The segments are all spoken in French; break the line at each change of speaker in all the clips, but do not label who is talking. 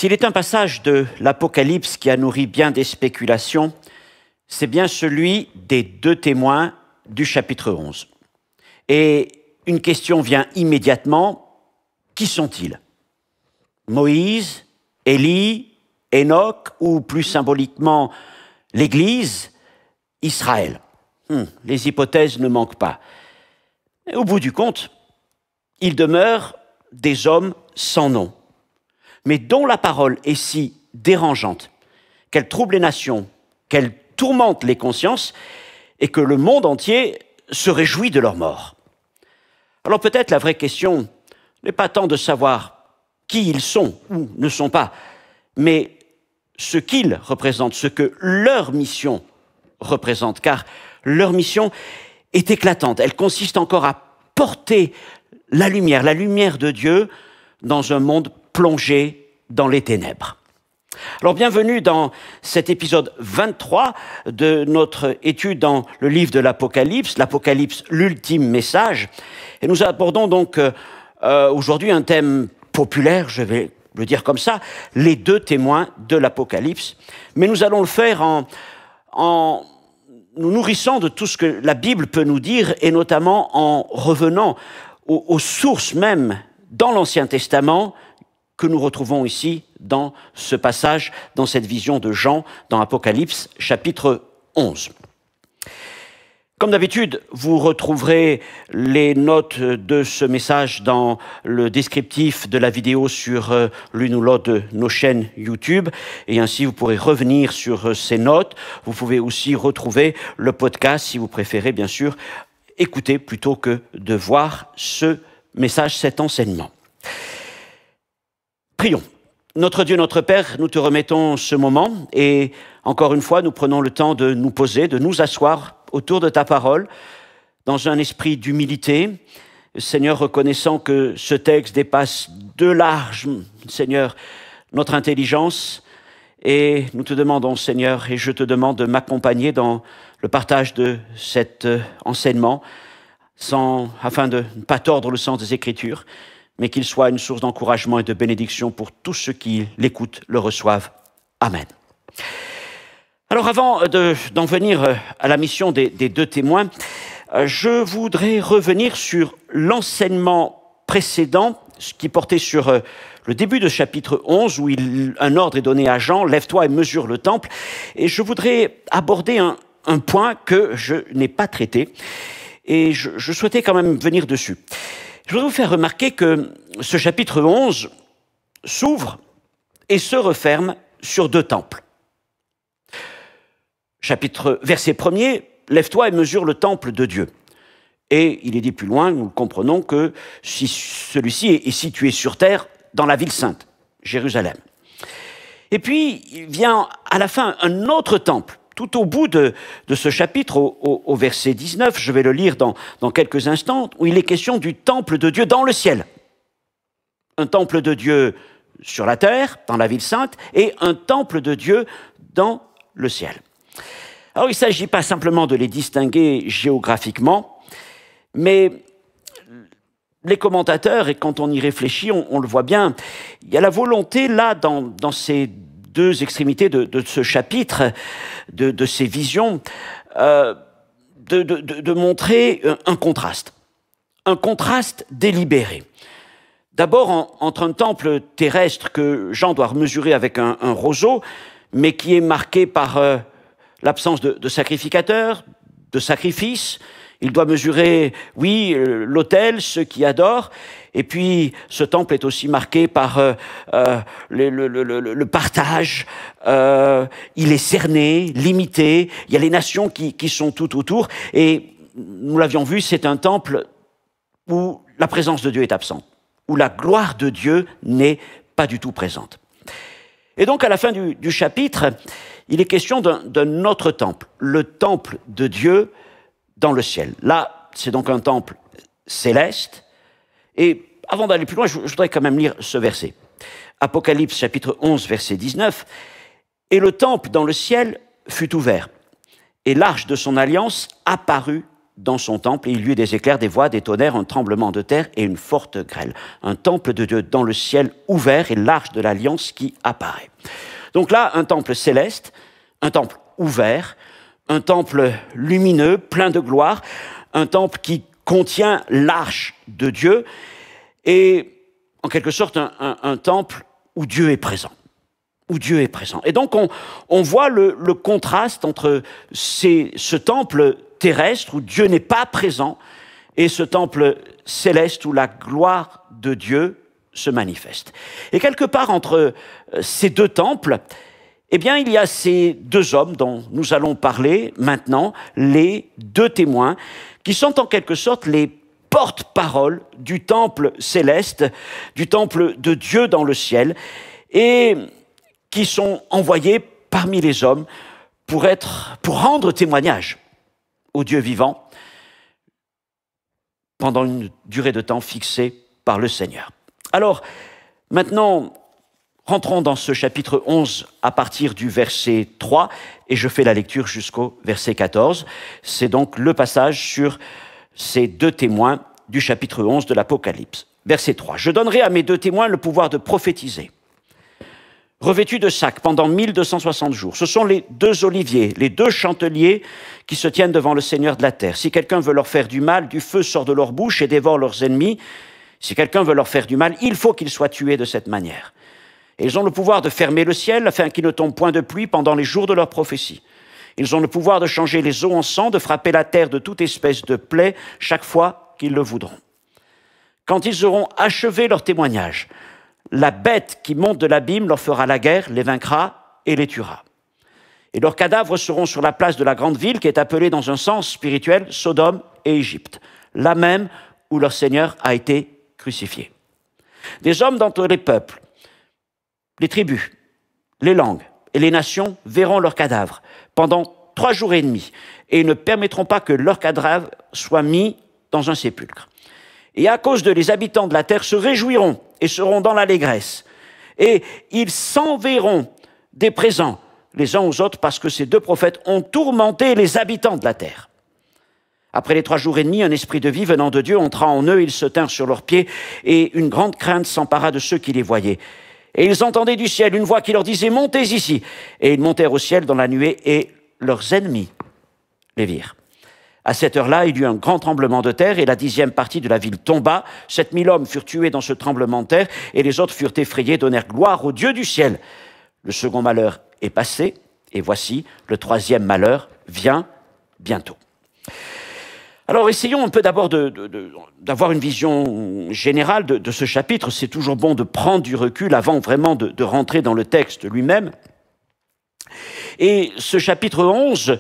S'il est un passage de l'Apocalypse qui a nourri bien des spéculations, c'est bien celui des deux témoins du chapitre 11. Et une question vient immédiatement, qui sont-ils? Moïse, Élie, Enoch ou plus symboliquement l'Église, Israël. Les hypothèses ne manquent pas. Et au bout du compte, il demeure des hommes sans nom, mais dont la parole est si dérangeante qu'elle trouble les nations, qu'elle tourmente les consciences et que le monde entier se réjouit de leur mort. Alors peut-être la vraie question n'est pas tant de savoir qui ils sont ou ne sont pas, mais ce qu'ils représentent, ce que leur mission représente, car leur mission est éclatante. Elle consiste encore à porter la lumière de Dieu dans un monde plongé dans les ténèbres. Alors bienvenue dans cet épisode 23 de notre étude dans le livre de l'Apocalypse, l'ultime message. Et nous abordons donc aujourd'hui un thème populaire, je vais le dire comme ça, les deux témoins de l'Apocalypse. Mais nous allons le faire en nous nourrissant de tout ce que la Bible peut nous dire, et notamment en revenant aux sources même dans l'Ancien Testament que nous retrouvons ici dans ce passage, dans cette vision de Jean, dans Apocalypse chapitre 11. Comme d'habitude, vous retrouverez les notes de ce message dans le descriptif de la vidéo sur l'une ou l'autre de nos chaînes YouTube. Et ainsi, vous pourrez revenir sur ces notes. Vous pouvez aussi retrouver le podcast, si vous préférez, bien sûr, écouter plutôt que de voir ce message, cet enseignement. Prions. Notre Dieu, notre Père, nous te remettons ce moment et encore une fois, nous prenons le temps de nous poser, de nous asseoir autour de ta parole, dans un esprit d'humilité. Seigneur, reconnaissant que ce texte dépasse de large, Seigneur, notre intelligence. Et nous te demandons, Seigneur, et je te demande de m'accompagner dans le partage de cet enseignement, afin de ne pas tordre le sens des Écritures, mais qu'il soit une source d'encouragement et de bénédiction pour tous ceux qui l'écoutent, le reçoivent. Amen. Alors avant d'en venir à la mission des deux témoins, je voudrais revenir sur l'enseignement précédent, ce qui portait sur le début de chapitre 11, où un ordre est donné à Jean, « Lève-toi et mesure le temple ». Et je voudrais aborder un point que je n'ai pas traité, et je souhaitais quand même venir dessus. Je voudrais vous faire remarquer que ce chapitre 11 s'ouvre et se referme sur deux temples. Verset 1er, « Lève-toi et mesure le temple de Dieu ». Et il est dit plus loin, nous comprenons que si celui-ci est situé sur terre, dans la ville sainte, Jérusalem. Et puis, il vient à la fin un autre temple, tout au bout de ce chapitre, au verset 19, je vais le lire dans quelques instants, où il est question du temple de Dieu dans le ciel. Un temple de Dieu sur la terre, dans la ville sainte, et un temple de Dieu dans le ciel. Alors, il ne s'agit pas simplement de les distinguer géographiquement, mais les commentateurs, et quand on y réfléchit, on le voit bien, il y a la volonté là, dans ces deux extrémités de ce chapitre, de ces visions, de montrer un contraste délibéré. D'abord, entre un temple terrestre que Jean doit mesurer avec un roseau, mais qui est marqué par l'absence de sacrificateurs, de sacrifices. Il doit mesurer, oui, l'autel, ceux qui adorent. Et puis, ce temple est aussi marqué par le partage. Il est cerné, limité. Il y a les nations qui sont tout autour. Et nous l'avions vu, c'est un temple où la présence de Dieu est absente, où la gloire de Dieu n'est pas du tout présente. Et donc, à la fin du chapitre, il est question d'un autre temple, le temple de Dieu dans le ciel. Là, c'est donc un temple céleste. Et avant d'aller plus loin, je voudrais quand même lire ce verset. Apocalypse chapitre 11, verset 19. « Et le temple dans le ciel fut ouvert, et l'arche de son alliance apparut dans son temple, et il y eut des éclairs, des voix, des tonnerres, un tremblement de terre et une forte grêle. Un temple de Dieu dans le ciel ouvert et l'arche de l'alliance qui apparaît. Donc là, un temple céleste, un temple ouvert, un temple lumineux, plein de gloire, un temple qui contient l'arche de Dieu et en quelque sorte un temple où Dieu est présent. Où Dieu est présent. Et donc on voit le contraste entre ce temple terrestre où Dieu n'est pas présent et ce temple céleste où la gloire de Dieu se manifeste. Et quelque part entre ces deux temples, eh bien, il y a ces deux hommes dont nous allons parler maintenant, les deux témoins, qui sont en quelque sorte les porte-parole du temple céleste, du temple de Dieu dans le ciel, et qui sont envoyés parmi les hommes pour rendre témoignage au Dieu vivant pendant une durée de temps fixée par le Seigneur. Alors, maintenant, rentrons dans ce chapitre 11 à partir du verset 3, et je fais la lecture jusqu'au verset 14. C'est donc le passage sur ces deux témoins du chapitre 11 de l'Apocalypse. Verset 3. « Je donnerai à mes deux témoins le pouvoir de prophétiser, revêtus de sacs pendant 1260 jours. Ce sont les deux oliviers, les deux chanteliers qui se tiennent devant le Seigneur de la terre. Si quelqu'un veut leur faire du mal, du feu sort de leur bouche et dévore leurs ennemis. Si quelqu'un veut leur faire du mal, il faut qu'ils soient tués de cette manière. Et ils ont le pouvoir de fermer le ciel afin qu'il ne tombe point de pluie pendant les jours de leur prophétie. Ils ont le pouvoir de changer les eaux en sang, de frapper la terre de toute espèce de plaie chaque fois qu'ils le voudront. Quand ils auront achevé leur témoignage, la bête qui monte de l'abîme leur fera la guerre, les vaincra et les tuera. Et leurs cadavres seront sur la place de la grande ville qui est appelée dans un sens spirituel Sodome et Égypte, là même où leur Seigneur a été crucifié. Des hommes d'entre les peuples, les tribus, les langues et les nations verront leurs cadavres pendant 3 jours et demi et ils ne permettront pas que leurs cadavres soient mis dans un sépulcre. Et à cause de les habitants de la terre se réjouiront et seront dans l'allégresse. Et ils s'enverront des présents les uns aux autres parce que ces deux prophètes ont tourmenté les habitants de la terre. Après les 3 jours et demi, un esprit de vie venant de Dieu entra en eux, ils se tinrent sur leurs pieds et une grande crainte s'empara de ceux qui les voyaient. Et ils entendaient du ciel une voix qui leur disait « Montez ici !» Et ils montèrent au ciel dans la nuée et leurs ennemis les virent. À cette heure-là, il y eut un grand tremblement de terre et la 10e partie de la ville tomba. 7000 hommes furent tués dans ce tremblement de terre et les autres furent effrayés, donnèrent gloire au Dieu du ciel. Le second malheur est passé et voici, le 3e malheur vient bientôt. Alors, essayons un peu d'abord d'avoir une vision générale de ce chapitre. C'est toujours bon de prendre du recul avant vraiment de rentrer dans le texte lui-même. Et ce chapitre 11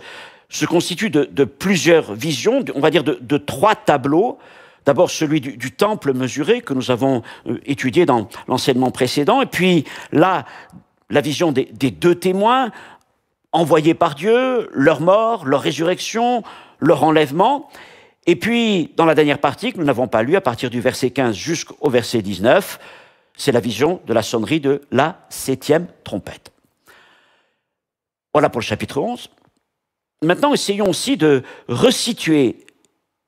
se constitue de plusieurs visions, on va dire de 3 tableaux. D'abord celui du temple mesuré que nous avons étudié dans l'enseignement précédent. Et puis là, la vision des deux témoins envoyés par Dieu, leur mort, leur résurrection, leur enlèvement. Et puis, dans la dernière partie que nous n'avons pas lue, à partir du verset 15 jusqu'au verset 19, c'est la vision de la sonnerie de la 7e trompette. Voilà pour le chapitre 11. Maintenant, essayons aussi de resituer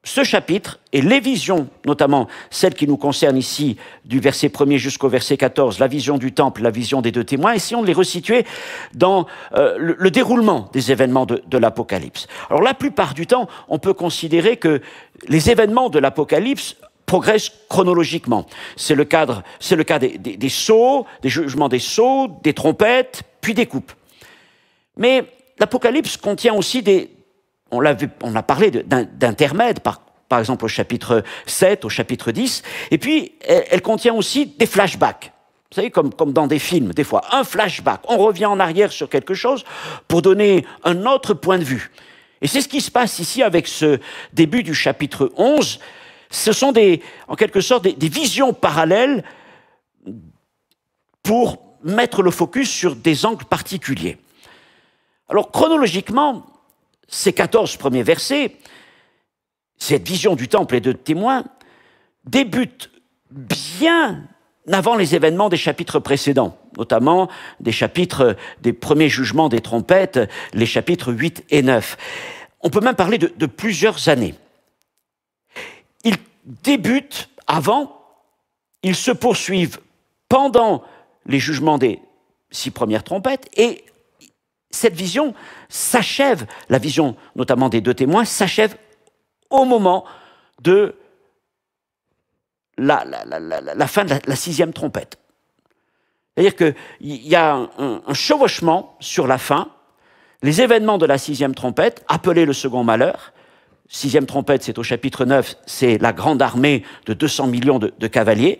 ce chapitre et les visions, notamment celles qui nous concernent ici, du verset 1er jusqu'au verset 14, la vision du temple, la vision des deux témoins, essayons de les resituer dans le déroulement des événements de l'Apocalypse. Alors la plupart du temps, on peut considérer que les événements de l'Apocalypse progressent chronologiquement. C'est le cas des sceaux, des jugements des sceaux, des trompettes, puis des coupes. Mais l'Apocalypse contient aussi on a parlé d'intermèdes, par exemple au chapitre 7, au chapitre 10, et puis elle contient aussi des flashbacks. Vous savez, comme dans des films, des fois, un flashback. On revient en arrière sur quelque chose pour donner un autre point de vue. Et c'est ce qui se passe ici avec ce début du chapitre 11. Ce sont en quelque sorte des visions parallèles pour mettre le focus sur des angles particuliers. Alors, chronologiquement, ces 14 premiers versets, cette vision du temple et de témoins, débutent bien avant les événements des chapitres précédents, notamment des premiers jugements des trompettes, les chapitres 8 et 9. On peut même parler de plusieurs années. ils débutent avant, ils se poursuivent pendant les jugements des 6 premières trompettes, et cette vision s'achève, la vision notamment des 2 témoins, s'achève au moment de la fin de la 6e trompette. C'est-à-dire qu'il y a un chevauchement sur la fin, les événements de la 6e trompette, appelés le second malheur. 6e trompette, c'est au chapitre 9, c'est la grande armée de 200 millions de cavaliers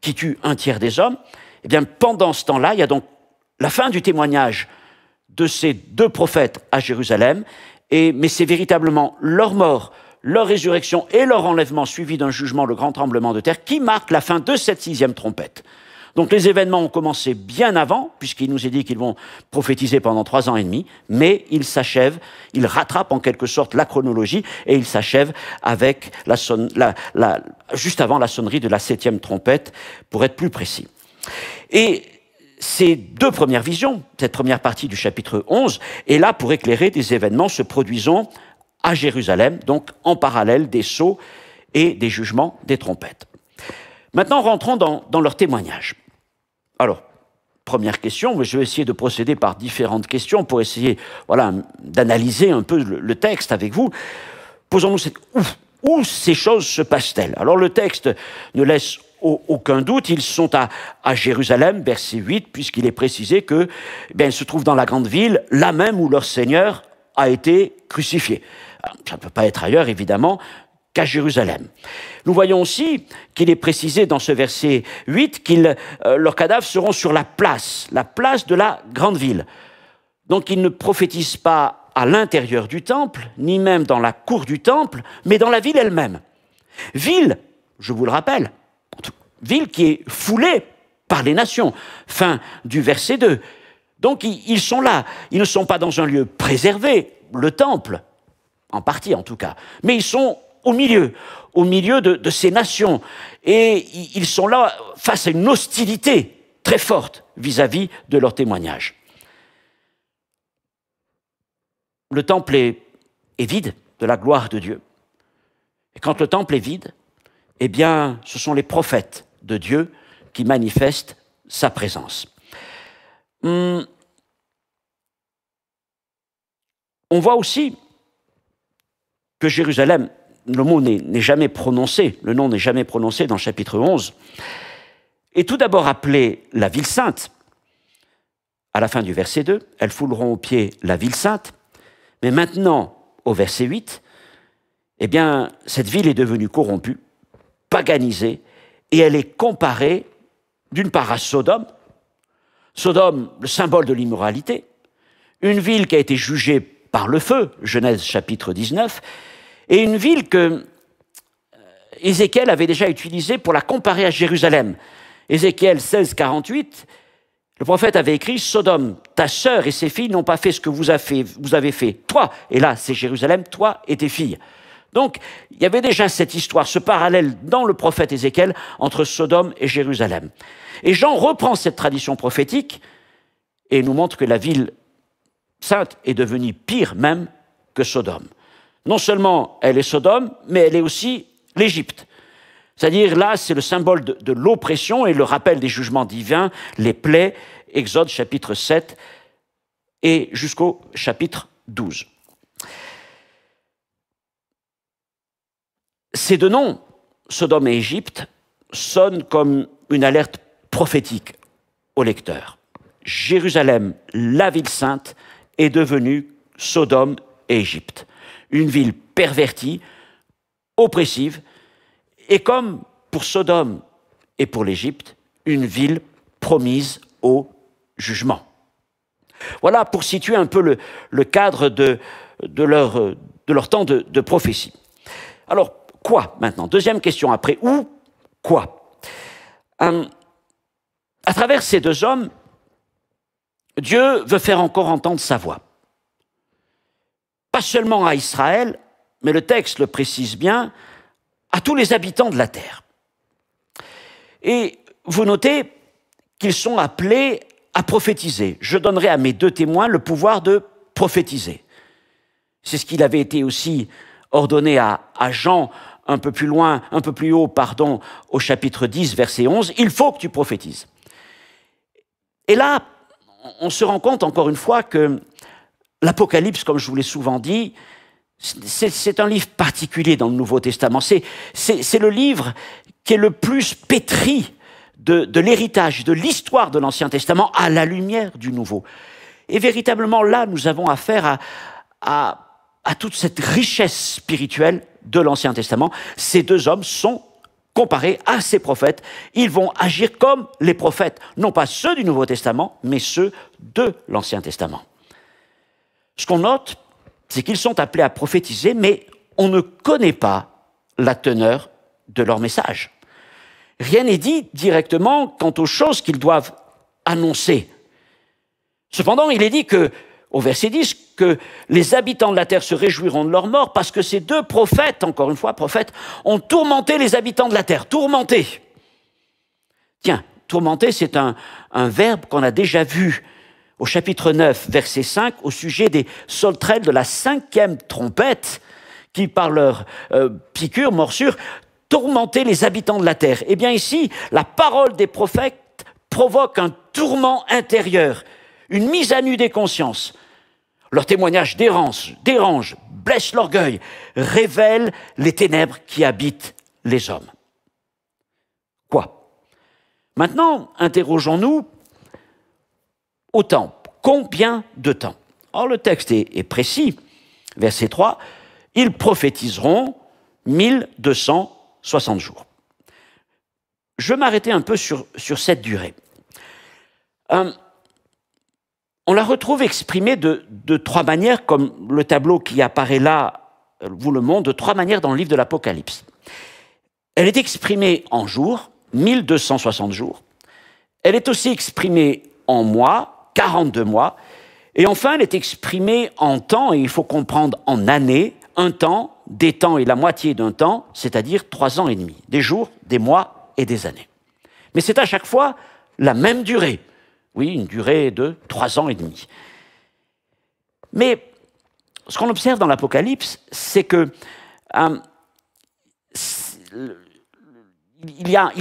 qui tue 1/3 des hommes. Eh bien, pendant ce temps-là, il y a donc la fin du témoignage de ces 2 prophètes à Jérusalem, mais c'est véritablement leur mort, leur résurrection et leur enlèvement suivi d'un jugement, le grand tremblement de terre, qui marque la fin de cette 6e trompette. Donc les événements ont commencé bien avant, puisqu'il nous est dit qu'ils vont prophétiser pendant 3 ans et demi, mais ils s'achèvent, ils rattrapent en quelque sorte la chronologie, et ils s'achèvent avec juste avant la sonnerie de la 7e trompette, pour être plus précis. Et ces 2 premières visions, cette première partie du chapitre 11, est là pour éclairer des événements se produisant à Jérusalem, donc en parallèle des sceaux et des jugements des trompettes. Maintenant, rentrons dans leur témoignage. Alors, première question, je vais essayer de procéder par différentes questions pour essayer d'analyser un peu le texte avec vous. Posons-nous où ces choses se passent-elles? Alors le texte ne laisse aucun doute, ils sont à Jérusalem, verset 8, puisqu'il est précisé que ils se trouvent dans la grande ville, là même où leur Seigneur a été crucifié. Alors, ça ne peut pas être ailleurs, évidemment, qu'à Jérusalem. Nous voyons aussi qu'il est précisé dans ce verset 8 que leurs cadavres seront sur la place de la grande ville. Donc ils ne prophétisent pas à l'intérieur du temple, ni même dans la cour du temple, mais dans la ville elle-même. Ville, je vous le rappelle, ville qui est foulée par les nations. Fin du verset 2. Donc ils sont là, ils ne sont pas dans un lieu préservé, le temple, en partie en tout cas, mais ils sont au milieu de ces nations. Et ils sont là face à une hostilité très forte vis-à-vis de leur témoignage. Le temple est vide de la gloire de Dieu. Et quand le temple est vide, eh bien, ce sont les prophètes de Dieu qui manifestent sa présence. On voit aussi que Jérusalem, le nom n'est jamais prononcé dans le chapitre 11, est tout d'abord appelée la ville sainte. À la fin du verset 2, elles fouleront aux pieds la ville sainte. Mais maintenant, au verset 8, eh bien, cette ville est devenue corrompue, paganisée, et elle est comparée d'une part à Sodome. Sodome, le symbole de l'immoralité, une ville qui a été jugée par le feu, Genèse chapitre 19, et une ville que Ézéchiel avait déjà utilisée pour la comparer à Jérusalem. Ézéchiel 16, 48, le prophète avait écrit « Sodome, ta sœur et ses filles n'ont pas fait ce que vous avez fait, toi, et là c'est Jérusalem, toi et tes filles. » Donc, il y avait déjà cette histoire, ce parallèle dans le prophète Ézéchiel entre Sodome et Jérusalem. Et Jean reprend cette tradition prophétique et nous montre que la ville sainte est devenue pire même que Sodome. Non seulement elle est Sodome, mais elle est aussi l'Égypte. C'est-à-dire là, c'est le symbole de l'oppression et le rappel des jugements divins, les plaies, Exode chapitre 7 et jusqu'au chapitre 12. Ces 2 noms, Sodome et Égypte, sonnent comme une alerte prophétique au lecteur. Jérusalem, la ville sainte, est devenue Sodome et Égypte. Une ville pervertie, oppressive, et comme pour Sodome et pour l'Égypte, une ville promise au jugement. Voilà pour situer un peu le cadre de leur temps de prophétie. Alors, quoi maintenant? Deuxième question après, où? Quoi? À travers ces 2 hommes, Dieu veut faire encore entendre sa voix. Pas seulement à Israël, mais le texte le précise bien, à tous les habitants de la terre. Et vous notez qu'ils sont appelés à prophétiser. Je donnerai à mes 2 témoins le pouvoir de prophétiser. C'est ce qu'il avait été aussi ordonné à Jean un peu plus loin, un peu plus haut, pardon, au chapitre 10, verset 11, « Il faut que tu prophétises ». Et là, on se rend compte encore une fois que l'Apocalypse, comme je vous l'ai souvent dit, c'est un livre particulier dans le Nouveau Testament. C'est le livre qui est le plus pétri de l'héritage, de l'histoire de l'Ancien Testament à la lumière du Nouveau. Et véritablement, là, nous avons affaire à toute cette richesse spirituelle de l'Ancien Testament. Ces deux hommes sont comparés à ces prophètes. Ils vont agir comme les prophètes, non pas ceux du Nouveau Testament, mais ceux de l'Ancien Testament. Ce qu'on note, c'est qu'ils sont appelés à prophétiser, mais on ne connaît pas la teneur de leur message. Rien n'est dit directement quant aux choses qu'ils doivent annoncer. Cependant, il est dit que, au verset 10, que les habitants de la terre se réjouiront de leur mort parce que ces deux prophètes, encore une fois prophètes, ont tourmenté les habitants de la terre. Tourmenté. Tiens, tourmenter, c'est un verbe qu'on a déjà vu au chapitre 9, verset 5, au sujet des sauterelles de la 5e trompette, qui, par leur piqûre, morsure, tourmentaient les habitants de la terre. Eh bien ici, la parole des prophètes provoque un tourment intérieur, une mise à nu des consciences. Leur témoignage dérange, blesse l'orgueil, révèle les ténèbres qui habitent les hommes. Quoi? Maintenant, interrogeons-nous au temps. Combien de temps? Or, le texte est précis. Verset 3, « Ils prophétiseront 1260 jours. » Je vais m'arrêter un peu sur cette durée. On la retrouve exprimée de trois manières, comme le tableau qui apparaît là vous le montre, de trois manières dans le livre de l'Apocalypse. Elle est exprimée en jours, 1260 jours. Elle est aussi exprimée en mois, 42 mois. Et enfin, elle est exprimée en temps, et il faut comprendre en années, un temps, des temps et la moitié d'un temps, c'est-à-dire 3 ans et demi, des jours, des mois et des années. Mais c'est à chaque fois la même durée. Oui, une durée de 3 ans et demi. Mais ce qu'on observe dans l'Apocalypse, c'est que il y a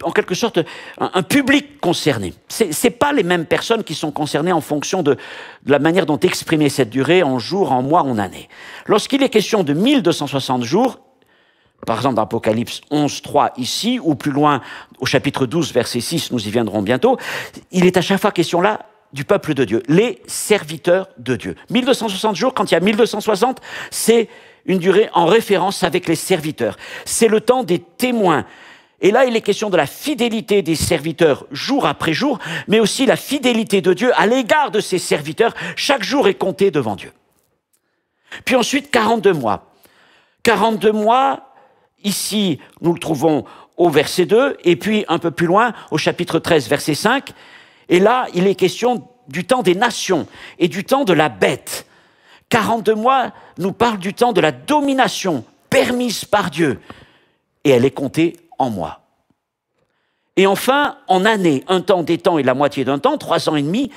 en quelque sorte un public concerné. Ce n'est pas les mêmes personnes qui sont concernées en fonction de la manière dont exprimer cette durée en jours, en mois, en années. Lorsqu'il est question de 1260 jours, par exemple dans Apocalypse 11, 3 ici, ou plus loin au chapitre 12, verset 6, nous y viendrons bientôt, il est à chaque fois question là du peuple de Dieu, les serviteurs de Dieu. 1260 jours, quand il y a 1260, c'est une durée en référence avec les serviteurs. C'est le temps des témoins. Et là, il est question de la fidélité des serviteurs jour après jour, mais aussi la fidélité de Dieu à l'égard de ses serviteurs. Chaque jour est compté devant Dieu. Puis ensuite, 42 mois. 42 mois, ici, nous le trouvons au verset 2, et puis un peu plus loin, au chapitre 13, verset 5. Et là, il est question du temps des nations et du temps de la bête. 42 mois nous parle du temps de la domination permise par Dieu. Et elle est comptée en mois. Et enfin, en années, un temps, des temps et la moitié d'un temps, 3 ans et demi.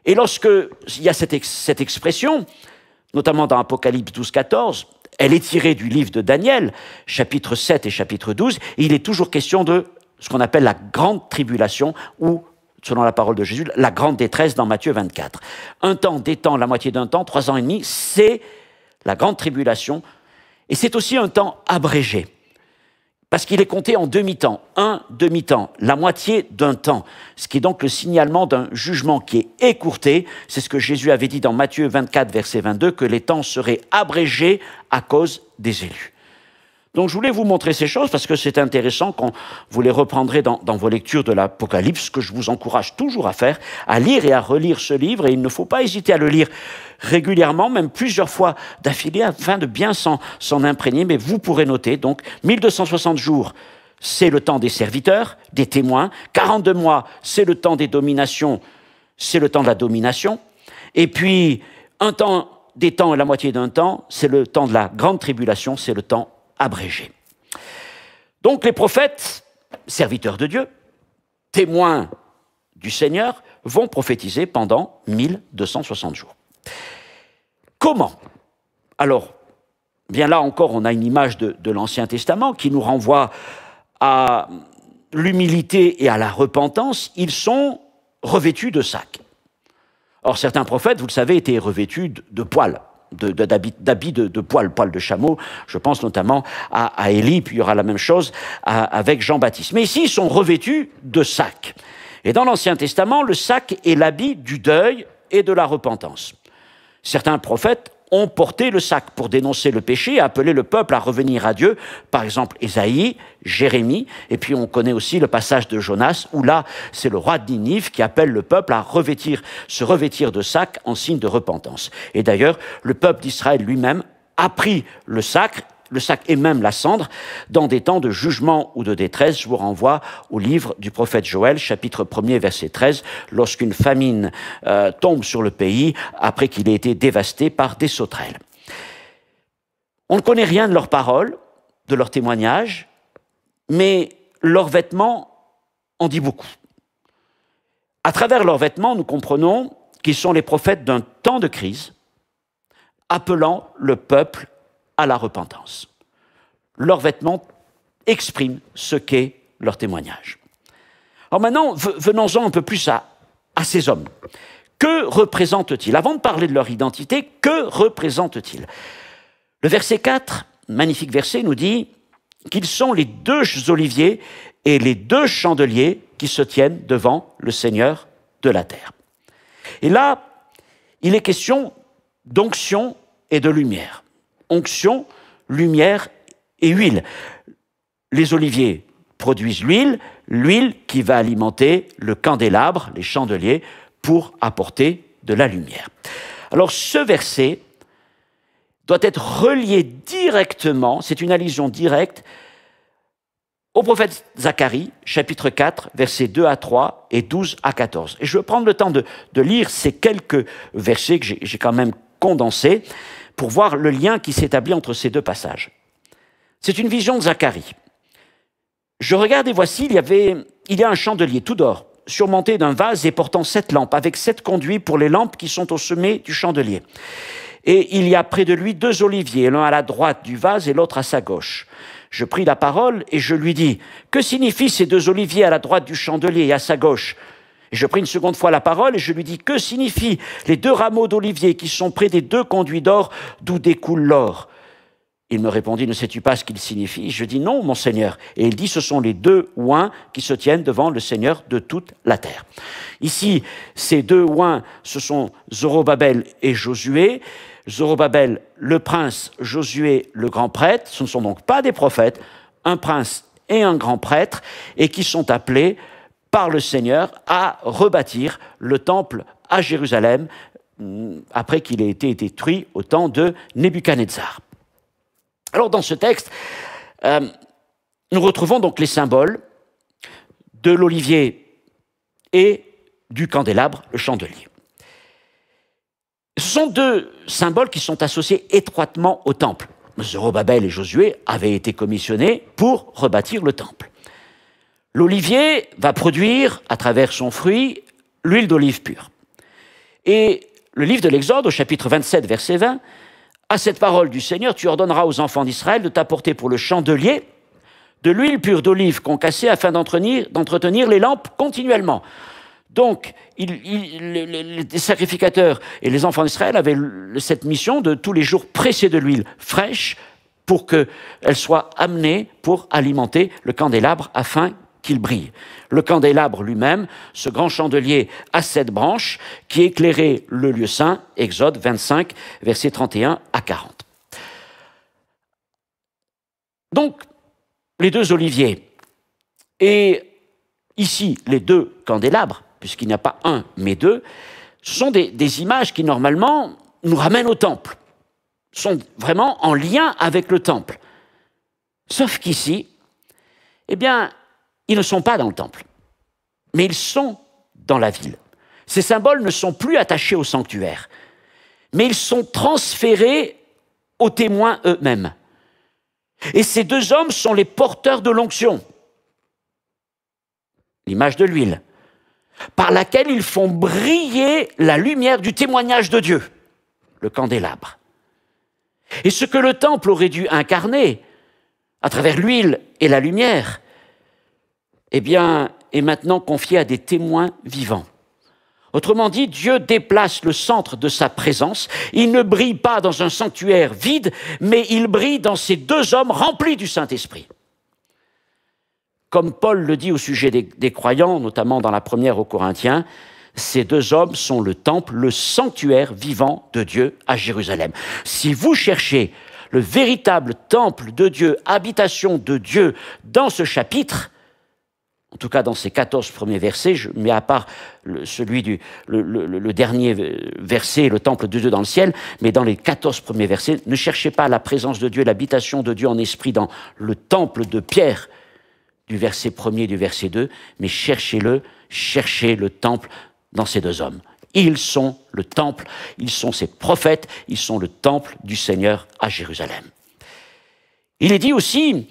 Et lorsque il y a cette expression, notamment dans Apocalypse 12, 14, elle est tirée du livre de Daniel, chapitre 7 et chapitre 12, et il est toujours question de ce qu'on appelle la grande tribulation, ou, selon la parole de Jésus, la grande détresse dans Matthieu 24. Un temps, des temps, la moitié d'un temps, 3 ans et demi, c'est la grande tribulation, et c'est aussi un temps abrégé. Parce qu'il est compté en demi-temps, un demi-temps, la moitié d'un temps, ce qui est donc le signalement d'un jugement qui est écourté. C'est ce que Jésus avait dit dans Matthieu 24, verset 22, que les temps seraient abrégés à cause des élus. Donc je voulais vous montrer ces choses parce que c'est intéressant quand vous les reprendrez dans vos lectures de l'Apocalypse, que je vous encourage toujours à faire, à lire et à relire ce livre, et il ne faut pas hésiter à le lire régulièrement, même plusieurs fois d'affilée, afin de bien s'en imprégner, mais vous pourrez noter, donc 1260 jours, c'est le temps des serviteurs, des témoins, 42 mois, c'est le temps des dominations, c'est le temps de la domination, et puis un temps, des temps et la moitié d'un temps, c'est le temps de la grande tribulation, c'est le temps abrégé. Donc les prophètes, serviteurs de Dieu, témoins du Seigneur, vont prophétiser pendant 1260 jours. Comment? Alors, Bien là encore, on a une image de l'Ancien Testament qui nous renvoie à l'humilité et à la repentance. Ils sont revêtus de sacs. Or, certains prophètes, vous le savez, étaient revêtus de poils, d'habits de poils de chameau. Je pense notamment à Élie, puis il y aura la même chose avec Jean-Baptiste. Mais ici, ils sont revêtus de sacs. Et dans l'Ancien Testament, le sac est l'habit du deuil et de la repentance. Certains prophètes ont porté le sac pour dénoncer le péché et appeler le peuple à revenir à Dieu. Par exemple, Ésaïe, Jérémie, et puis on connaît aussi le passage de Jonas, où là, c'est le roi de Ninive qui appelle le peuple à se revêtir de sac en signe de repentance. Et d'ailleurs, le peuple d'Israël lui-même a pris le sac et même la cendre, dans des temps de jugement ou de détresse. Je vous renvoie au livre du prophète Joël, chapitre 1er, verset 13, lorsqu'une famine tombe sur le pays après qu'il ait été dévasté par des sauterelles. On ne connaît rien de leurs paroles, de leurs témoignages, mais leurs vêtements en dit beaucoup. À travers leurs vêtements, nous comprenons qu'ils sont les prophètes d'un temps de crise, appelant le peuple à la repentance. Leurs vêtements expriment ce qu'est leur témoignage. Alors maintenant, venons-en un peu plus à ces hommes. Que représentent-ils? Avant de parler de leur identité, que représentent-ils? Le verset 4, magnifique verset, nous dit qu'ils sont les deux oliviers et les deux chandeliers qui se tiennent devant le Seigneur de la terre. Et là, il est question d'onction et de lumière. Onction, lumière et huile. Les oliviers produisent l'huile qui va alimenter le candélabre, les chandeliers, pour apporter de la lumière. Alors ce verset doit être relié directement, c'est une allusion directe, au prophète Zacharie, chapitre 4, versets 2 à 3 et 12 à 14. Et je vais prendre le temps de lire ces quelques versets que j'ai quand même condensés, pour voir le lien qui s'établit entre ces deux passages. C'est une vision de Zacharie. Je regarde et voici, il y a un chandelier tout d'or, surmonté d'un vase et portant 7 lampes, avec 7 conduits pour les lampes qui sont au sommet du chandelier. Et il y a près de lui 2 oliviers, l'un à la droite du vase et l'autre à sa gauche. Je pris la parole et je lui dis, « Que signifient ces 2 oliviers à la droite du chandelier et à sa gauche ?» Et je pris une seconde fois la parole et je lui dis, « Que signifient les 2 rameaux d'olivier qui sont près des 2 conduits d'or d'où découle l'or ?» Il me répondit, « Ne sais-tu pas ce qu'ils signifient ?» Je dis, « Non, mon Seigneur. » Et il dit, « Ce sont les 2 oins qui se tiennent devant le Seigneur de toute la terre. » Ici, ces 2 oins, ce sont Zorobabel et Josué. Zorobabel, le prince, Josué, le grand prêtre. Ce ne sont donc pas des prophètes, un prince et un grand prêtre, et qui sont appelés par le Seigneur à rebâtir le temple à Jérusalem après qu'il ait été détruit au temps de Nebuchadnezzar. Alors dans ce texte, nous retrouvons donc les symboles de l'olivier et du candélabre, le chandelier. Ce sont 2 symboles qui sont associés étroitement au temple. Zorobabel et Josué avaient été commissionnés pour rebâtir le temple. L'olivier va produire, à travers son fruit, l'huile d'olive pure. Et le livre de l'Exode, au chapitre 27, verset 20, « À cette parole du Seigneur, tu ordonneras aux enfants d'Israël de t'apporter pour le chandelier de l'huile pure d'olive concassée afin d'entretenir les lampes continuellement. » Donc, les sacrificateurs et les enfants d'Israël avaient cette mission de tous les jours presser de l'huile fraîche pour qu'elle soit amenée pour alimenter le candélabre afin qu'il brille. Le candélabre lui-même, ce grand chandelier à 7 branches qui éclairait le lieu saint, Exode 25, versets 31 à 40. Donc, les 2 oliviers et ici les 2 candélabres, puisqu'il n'y a pas un mais 2, ce sont des images qui normalement nous ramènent au temple, sont vraiment en lien avec le temple. Sauf qu'ici, eh bien, ils ne sont pas dans le temple, mais ils sont dans la ville. Ces symboles ne sont plus attachés au sanctuaire, mais ils sont transférés aux témoins eux-mêmes. Et ces 2 hommes sont les porteurs de l'onction, l'image de l'huile, par laquelle ils font briller la lumière du témoignage de Dieu, le candélabre. Et ce que le temple aurait dû incarner, à travers l'huile et la lumière, eh bien, est maintenant confié à des témoins vivants. Autrement dit, Dieu déplace le centre de sa présence. Il ne brille pas dans un sanctuaire vide, mais il brille dans ces deux hommes remplis du Saint-Esprit. Comme Paul le dit au sujet des croyants, notamment dans la première aux Corinthiens, ces deux hommes sont le temple, le sanctuaire vivant de Dieu à Jérusalem. Si vous cherchez le véritable temple de Dieu, habitation de Dieu dans ce chapitre, en tout cas dans ces 14 premiers versets, je mets à part le dernier verset, le temple de Dieu dans le ciel, mais dans les 14 premiers versets, ne cherchez pas la présence de Dieu, l'habitation de Dieu en esprit dans le temple de Pierre, du verset 1er, du verset 2, mais cherchez le temple dans ces deux hommes. Ils sont le temple, ils sont ces prophètes, ils sont le temple du Seigneur à Jérusalem. Il est dit aussi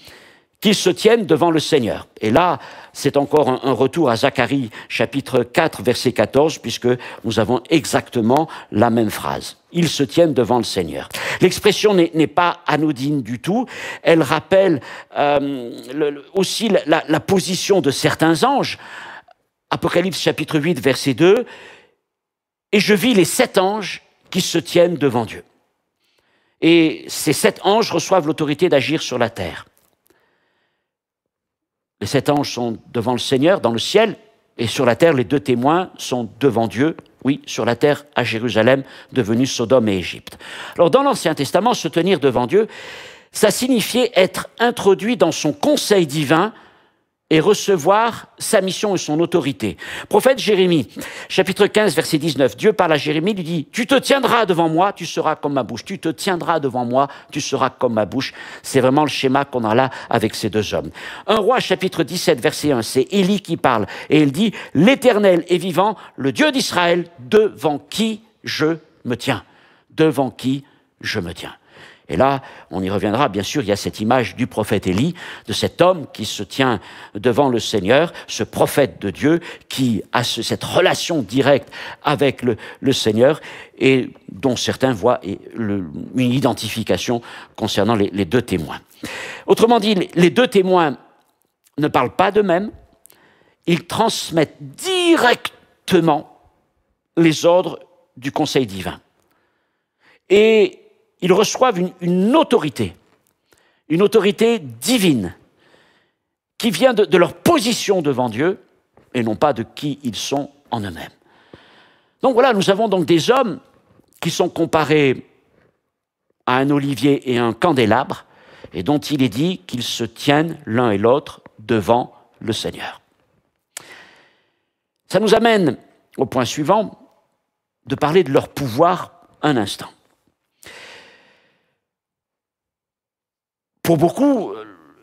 qu'ils se tiennent devant le Seigneur. Et là, c'est encore un retour à Zacharie, chapitre 4, verset 14, puisque nous avons exactement la même phrase. Ils se tiennent devant le Seigneur. L'expression n'est pas anodine du tout. Elle rappelle aussi la position de certains anges. Apocalypse, chapitre 8, verset 2. « Et je vis les 7 anges qui se tiennent devant Dieu. » Et ces 7 anges reçoivent l'autorité d'agir sur la terre. Les 7 anges sont devant le Seigneur, dans le ciel, et sur la terre, les 2 témoins sont devant Dieu, oui, sur la terre, à Jérusalem, devenue Sodome et Égypte. Alors, dans l'Ancien Testament, se tenir devant Dieu, ça signifiait être introduit dans son conseil divin et recevoir sa mission et son autorité. Prophète Jérémie, chapitre 15, verset 19, Dieu parle à Jérémie, lui dit « Tu te tiendras devant moi, tu seras comme ma bouche. Tu te tiendras devant moi, tu seras comme ma bouche. » C'est vraiment le schéma qu'on a là avec ces deux hommes. 1 Roi, chapitre 17, verset 1, c'est Élie qui parle. Et il dit « L'Éternel est vivant, le Dieu d'Israël, devant qui je me tiens. » Devant qui je me tiens. Et là, on y reviendra, bien sûr, il y a cette image du prophète Élie, de cet homme qui se tient devant le Seigneur, ce prophète de Dieu qui a cette relation directe avec le Seigneur et dont certains voient une identification concernant les 2 témoins. Autrement dit, les 2 témoins ne parlent pas d'eux-mêmes, ils transmettent directement les ordres du conseil divin. Et ils reçoivent une autorité divine, qui vient de leur position devant Dieu, et non pas de qui ils sont en eux-mêmes. Donc voilà, nous avons donc des hommes qui sont comparés à un olivier et un candélabre, et dont il est dit qu'ils se tiennent l'un et l'autre devant le Seigneur. Ça nous amène au point suivant, de parler de leur pouvoir un instant. Pour beaucoup,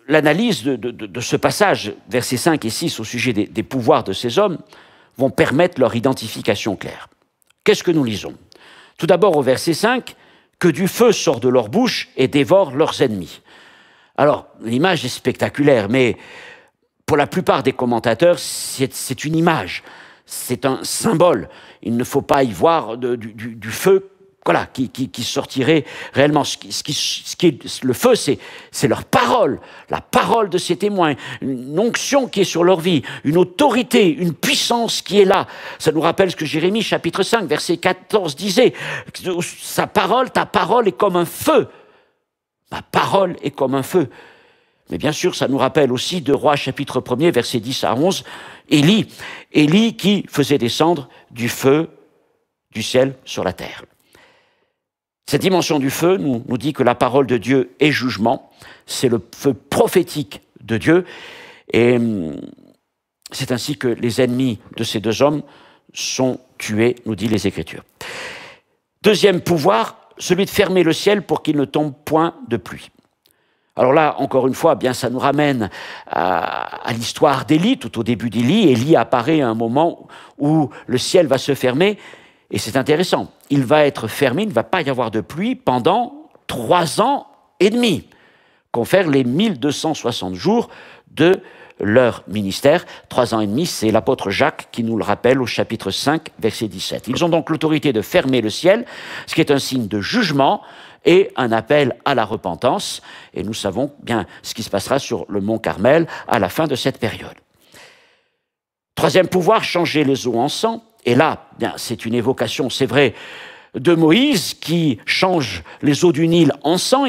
l'analyse de ce passage, versets 5 et 6, au sujet des pouvoirs de ces hommes, vont permettre leur identification claire. Qu'est-ce que nous lisons? Tout d'abord, au verset 5, « Que du feu sort de leur bouche et dévore leurs ennemis. » Alors, l'image est spectaculaire, mais pour la plupart des commentateurs, c'est une image, c'est un symbole. Il ne faut pas y voir du feu voilà, qui sortirait réellement. Le feu, c'est leur parole, la parole de ces témoins, une onction qui est sur leur vie, une autorité, une puissance qui est là. Ça nous rappelle ce que Jérémie, chapitre 5, verset 14, disait. Ta parole est comme un feu. Ma parole est comme un feu. Mais bien sûr, ça nous rappelle aussi de Rois, chapitre 1er, verset 10 à 11, Élie qui faisait descendre du feu du ciel sur la terre. Cette dimension du feu nous dit que la parole de Dieu est jugement, c'est le feu prophétique de Dieu, et c'est ainsi que les ennemis de ces 2 hommes sont tués, nous dit les Écritures. Deuxième pouvoir, celui de fermer le ciel pour qu'il ne tombe point de pluie. Alors là, encore une fois, bien, ça nous ramène à l'histoire d'Élie, tout au début d'Élie. Élie apparaît à un moment où le ciel va se fermer, et c'est intéressant. Il va être fermé, il ne va pas y avoir de pluie pendant 3 ans et demi, confère les 1260 jours de leur ministère. 3 ans et demi, c'est l'apôtre Jacques qui nous le rappelle au chapitre 5, verset 17. Ils ont donc l'autorité de fermer le ciel, ce qui est un signe de jugement, et un appel à la repentance. Et nous savons bien ce qui se passera sur le mont Carmel à la fin de cette période. Troisième pouvoir, changer les eaux en sang. Et là, bien, c'est une évocation, c'est vrai, de Moïse qui change les eaux du Nil en sang.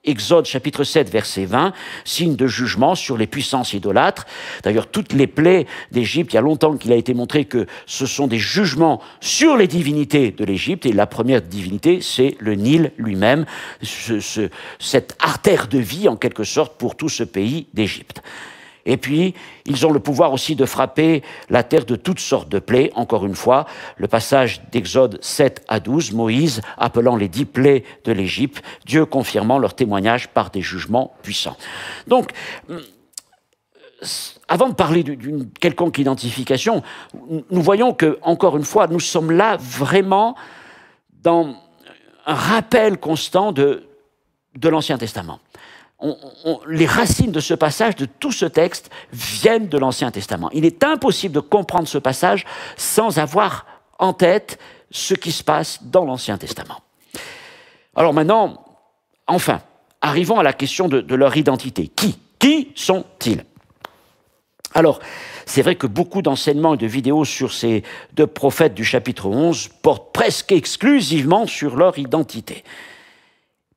Exode chapitre 7, verset 20, signe de jugement sur les puissances idolâtres. D'ailleurs, toutes les plaies d'Égypte, il y a longtemps qu'il a été montré que ce sont des jugements sur les divinités de l'Égypte. Et la première divinité, c'est le Nil lui-même, cette artère de vie, en quelque sorte, pour tout ce pays d'Égypte. Et puis, ils ont le pouvoir aussi de frapper la terre de toutes sortes de plaies. Encore une fois, le passage d'Exode 7 à 12, Moïse appelant les 10 plaies de l'Égypte, Dieu confirmant leur témoignage par des jugements puissants. Donc, avant de parler d'une quelconque identification, nous voyons que, encore une fois, nous sommes là vraiment dans un rappel constant de l'Ancien Testament. Les racines de ce passage, de tout ce texte, viennent de l'Ancien Testament. Il est impossible de comprendre ce passage sans avoir en tête ce qui se passe dans l'Ancien Testament. Alors maintenant, enfin, arrivons à la question de leur identité. Qui sont-ils? Alors, c'est vrai que beaucoup d'enseignements et de vidéos sur ces deux prophètes du chapitre 11 portent presque exclusivement sur leur identité.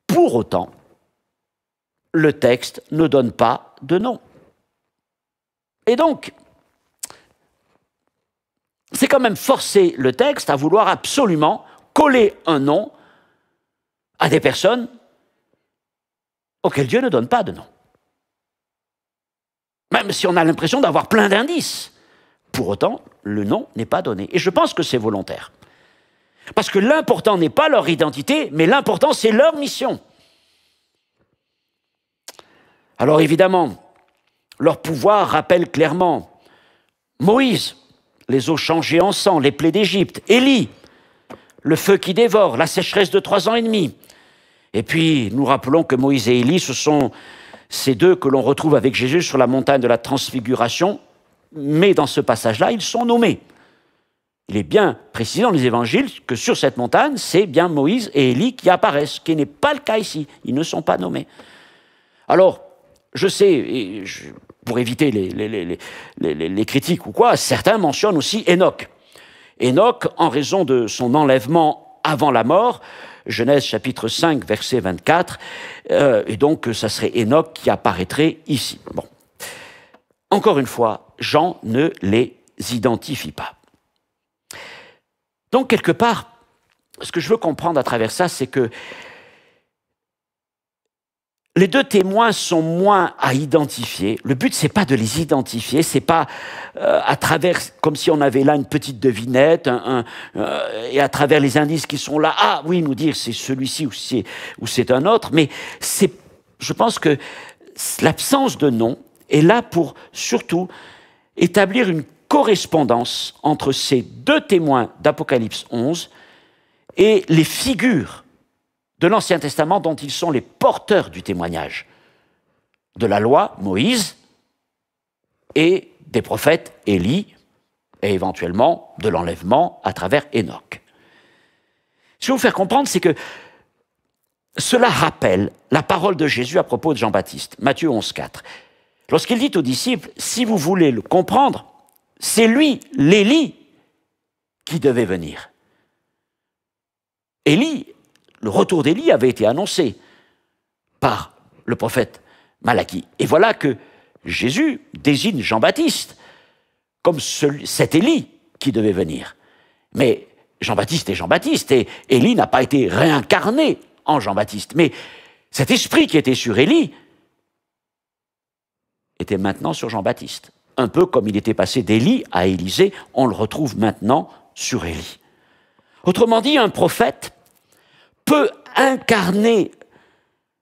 Pour autant, le texte ne donne pas de nom. Et donc, c'est quand même forcer le texte à vouloir absolument coller un nom à des personnes auxquelles Dieu ne donne pas de nom. Même si on a l'impression d'avoir plein d'indices. Pour autant, le nom n'est pas donné. Et je pense que c'est volontaire. Parce que l'important n'est pas leur identité, mais l'important, c'est leur mission. Alors évidemment, leur pouvoir rappelle clairement Moïse, les eaux changées en sang, les plaies d'Égypte, Élie, le feu qui dévore, la sécheresse de 3 ans et demi. Et puis, nous rappelons que Moïse et Élie, ce sont ces deux que l'on retrouve avec Jésus sur la montagne de la Transfiguration, mais dans ce passage-là, ils sont nommés. Il est bien précisé dans les évangiles que sur cette montagne, c'est bien Moïse et Élie qui apparaissent, ce qui n'est pas le cas ici. Ils ne sont pas nommés. Alors, je sais, et pour éviter les critiques ou quoi, certains mentionnent aussi Enoch. Enoch, en raison de son enlèvement avant la mort, Genèse chapitre 5, verset 24, et donc ça serait Enoch qui apparaîtrait ici. Bon. Encore une fois, Jean ne les identifie pas. Donc, quelque part, ce que je veux comprendre à travers ça, c'est que les deux témoins sont moins à identifier. Le but, c'est pas de les identifier, c'est pas à travers, comme si on avait là une petite devinette, et à travers les indices qui sont là, ah oui, nous dire c'est celui-ci ou c'est un autre, mais je pense que l'absence de nom est là pour surtout établir une correspondance entre ces deux témoins d'Apocalypse 11 et les figures de l'Ancien Testament dont ils sont les porteurs du témoignage. De la loi, Moïse, et des prophètes, Élie, et éventuellement de l'enlèvement à travers Enoch. Ce que je veux vous faire comprendre, c'est que cela rappelle la parole de Jésus à propos de Jean-Baptiste, Matthieu 11, 4. Lorsqu'il dit aux disciples, si vous voulez le comprendre, c'est lui, l'Élie, qui devait venir. Élie, le retour d'Élie avait été annoncé par le prophète Malachie. Et voilà que Jésus désigne Jean-Baptiste comme cet Élie qui devait venir. Mais Jean-Baptiste est Jean-Baptiste, et Élie n'a pas été réincarné en Jean-Baptiste. Mais cet esprit qui était sur Élie était maintenant sur Jean-Baptiste. Un peu comme il était passé d'Élie à Élisée, on le retrouve maintenant sur Élie. Autrement dit, un prophète peut incarner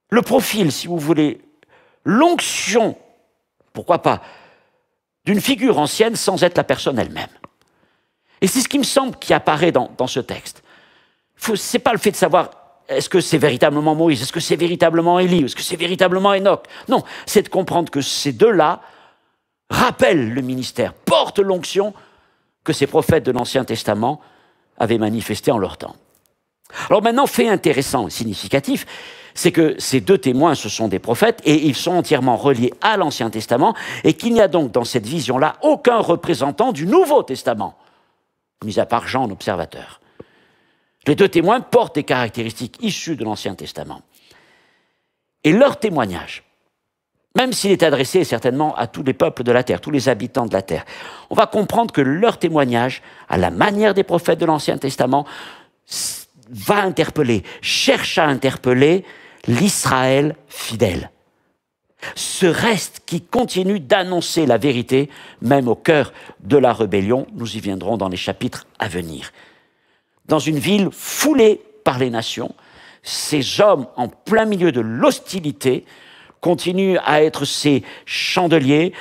le profil, si vous voulez, l'onction, pourquoi pas, d'une figure ancienne sans être la personne elle-même. Et c'est ce qui me semble qui apparaît dans ce texte. Ce n'est pas le fait de savoir est-ce que c'est véritablement Moïse, est-ce que c'est véritablement Élie, est-ce que c'est véritablement Enoch. Non, c'est de comprendre que ces deux-là rappellent le ministère, portent l'onction que ces prophètes de l'Ancien Testament avaient manifestée en leur temps. Alors maintenant, fait intéressant et significatif, c'est que ces deux témoins, ce sont des prophètes, et ils sont entièrement reliés à l'Ancien Testament, et qu'il n'y a donc dans cette vision-là aucun représentant du Nouveau Testament, mis à part Jean en observateur. Les deux témoins portent des caractéristiques issues de l'Ancien Testament. Et leur témoignage, même s'il est adressé certainement à tous les peuples de la terre, tous les habitants de la terre, on va comprendre que leur témoignage, à la manière des prophètes de l'Ancien Testament, va interpeller, cherche à interpeller l'Israël fidèle. Ce reste qui continue d'annoncer la vérité, même au cœur de la rébellion. Nous y viendrons dans les chapitres à venir. Dans une ville foulée par les nations, ces hommes en plein milieu de l'hostilité continuent à être ces chandeliers,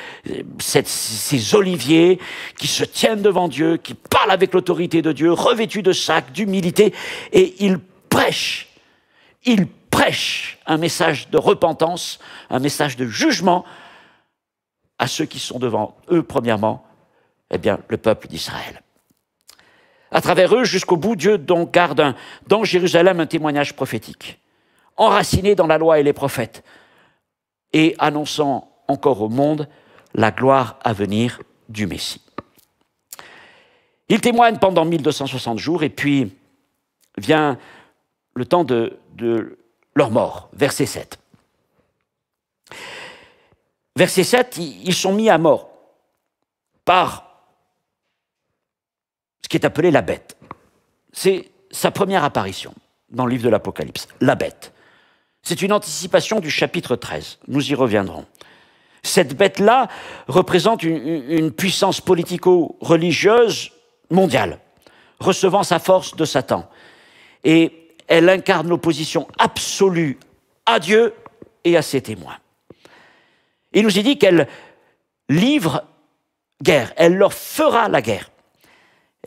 ces oliviers qui se tiennent devant Dieu, qui parlent avec l'autorité de Dieu, revêtus de sac, d'humilité, et ils prêchent un message de repentance, un message de jugement à ceux qui sont devant eux, premièrement, eh bien, le peuple d'Israël. À travers eux, jusqu'au bout, Dieu donc garde dans Jérusalem un témoignage prophétique, enraciné dans la loi et les prophètes, et annonçant encore au monde la gloire à venir du Messie. Il témoigne pendant 1260 jours, et puis vient le temps de leur mort, verset 7. Verset 7, ils sont mis à mort par ce qui est appelé la bête. C'est sa première apparition dans le livre de l'Apocalypse, la bête. C'est une anticipation du chapitre 13, nous y reviendrons. Cette bête-là représente une puissance politico-religieuse mondiale, recevant sa force de Satan. Et elle incarne l'opposition absolue à Dieu et à ses témoins. Il nous est dit qu'elle livre guerre, elle leur fera la guerre.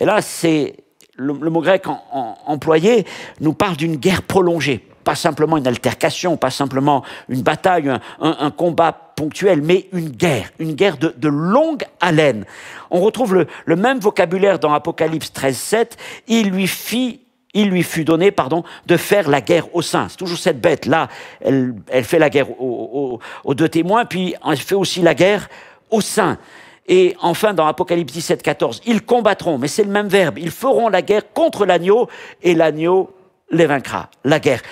Et là, c'est le mot grec employé nous parle d'une guerre prolongée, pas simplement une altercation, pas simplement une bataille, un combat ponctuel, mais une guerre de longue haleine. On retrouve le même vocabulaire dans Apocalypse 13, 7. Il lui fut donné de faire la guerre aux saints. C'est toujours cette bête-là, elle fait la guerre aux deux témoins, puis elle fait aussi la guerre aux saints. Et enfin, dans Apocalypse 17, 14, ils combattront, mais c'est le même verbe, ils feront la guerre contre l'agneau, et l'agneau les vaincra. La guerre.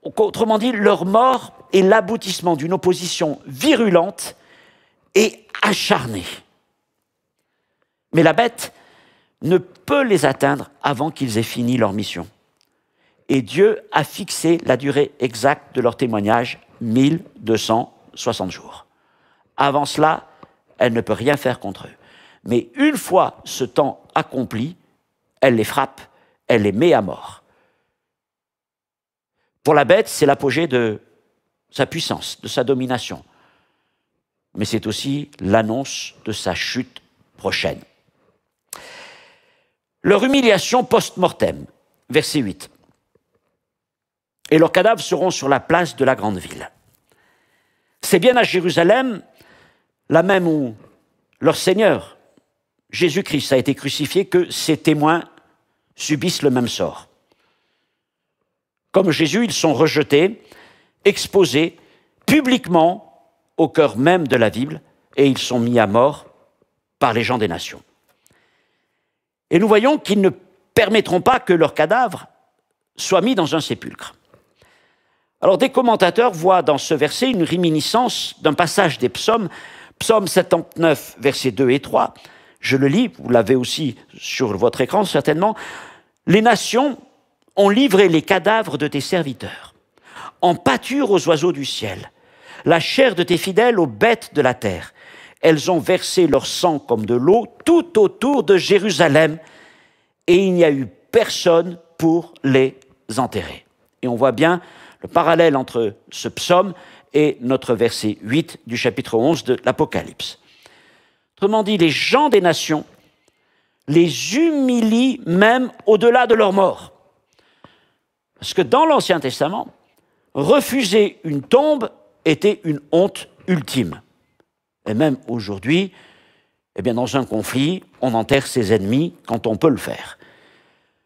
Autrement dit, leur mort est l'aboutissement d'une opposition virulente et acharnée. Mais la bête ne peut les atteindre avant qu'ils aient fini leur mission. Et Dieu a fixé la durée exacte de leur témoignage, 1260 jours. Avant cela, elle ne peut rien faire contre eux. Mais une fois ce temps accompli, elle les frappe, elle les met à mort. Pour la bête, c'est l'apogée de sa puissance, de sa domination. Mais c'est aussi l'annonce de sa chute prochaine. Leur humiliation post-mortem, verset 8. Et leurs cadavres seront sur la place de la grande ville. C'est bien à Jérusalem, là même où leur Seigneur, Jésus-Christ, a été crucifié, que ces témoins subissent le même sort. Comme Jésus, ils sont rejetés, exposés publiquement au cœur même de la Bible, et ils sont mis à mort par les gens des nations. Et nous voyons qu'ils ne permettront pas que leurs cadavres soient mis dans un sépulcre. Alors des commentateurs voient dans ce verset une réminiscence d'un passage des psaumes, psaume 79, versets 2 et 3. Je le lis, vous l'avez aussi sur votre écran certainement. Les nations ont livré les cadavres de tes serviteurs, en pâture aux oiseaux du ciel, la chair de tes fidèles aux bêtes de la terre. Elles ont versé leur sang comme de l'eau tout autour de Jérusalem, et il n'y a eu personne pour les enterrer. Et on voit bien le parallèle entre ce psaume et notre verset 8 du chapitre 11 de l'Apocalypse. Autrement dit, les gens des nations les humilient même au-delà de leur mort. Parce que dans l'Ancien Testament, refuser une tombe était une honte ultime. Et même aujourd'hui, eh bien, dans un conflit, on enterre ses ennemis quand on peut le faire.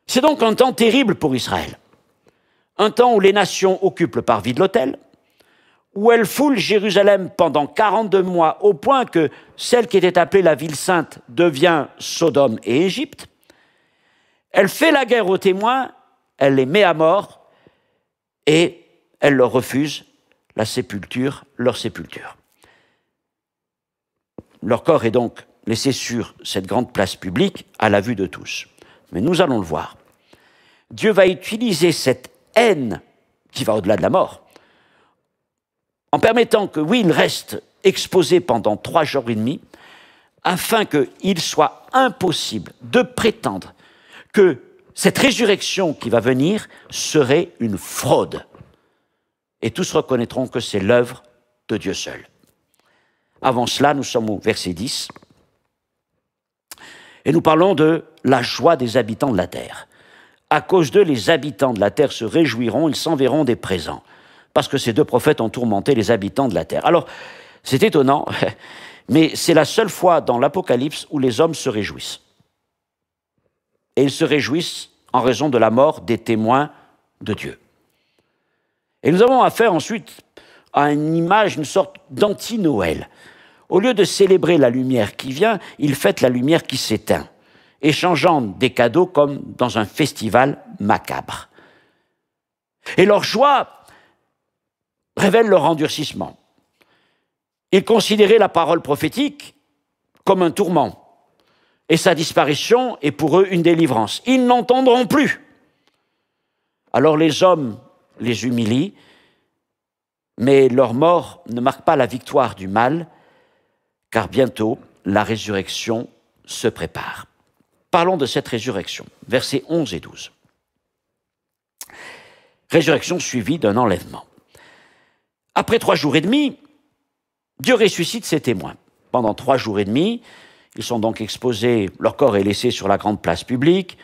C'est donc un temps terrible pour Israël. Un temps où les nations occupent le parvis de l'autel, où elles foulent Jérusalem pendant 42 mois, au point que celle qui était appelée la ville sainte devient Sodome et Égypte. Elle fait la guerre aux témoins, elle les met à mort et elle leur refuse la sépulture, leur sépulture. Leur corps est donc laissé sur cette grande place publique à la vue de tous. Mais nous allons le voir. Dieu va utiliser cette haine qui va au-delà de la mort, en permettant que, oui, il reste exposé pendant 3 jours et demi, afin qu'il soit impossible de prétendre que cette résurrection qui va venir serait une fraude. Et tous reconnaîtront que c'est l'œuvre de Dieu seul. Avant cela, nous sommes au verset 10, et nous parlons de la joie des habitants de la terre. À cause d'eux, les habitants de la terre se réjouiront, ils s'enverront des présents, parce que ces 2 prophètes ont tourmenté les habitants de la terre. Alors, c'est étonnant, mais c'est la seule fois dans l'Apocalypse où les hommes se réjouissent. Et ils se réjouissent en raison de la mort des témoins de Dieu. Et nous avons affaire ensuite à une image, une sorte d'anti-Noël. Au lieu de célébrer la lumière qui vient, ils fêtent la lumière qui s'éteint, échangeant des cadeaux comme dans un festival macabre. Et leur joie révèle leur endurcissement. Ils considéraient la parole prophétique comme un tourment, et sa disparition est pour eux une délivrance. Ils n'entendront plus. Alors les hommes les humilient, mais leur mort ne marque pas la victoire du mal, car bientôt la résurrection se prépare. Parlons de cette résurrection, versets 11 et 12. Résurrection suivie d'un enlèvement. Après 3 jours et demi, Dieu ressuscite ses témoins. Pendant 3 jours et demi, ils sont donc exposés, leur corps est laissé sur la grande place publique.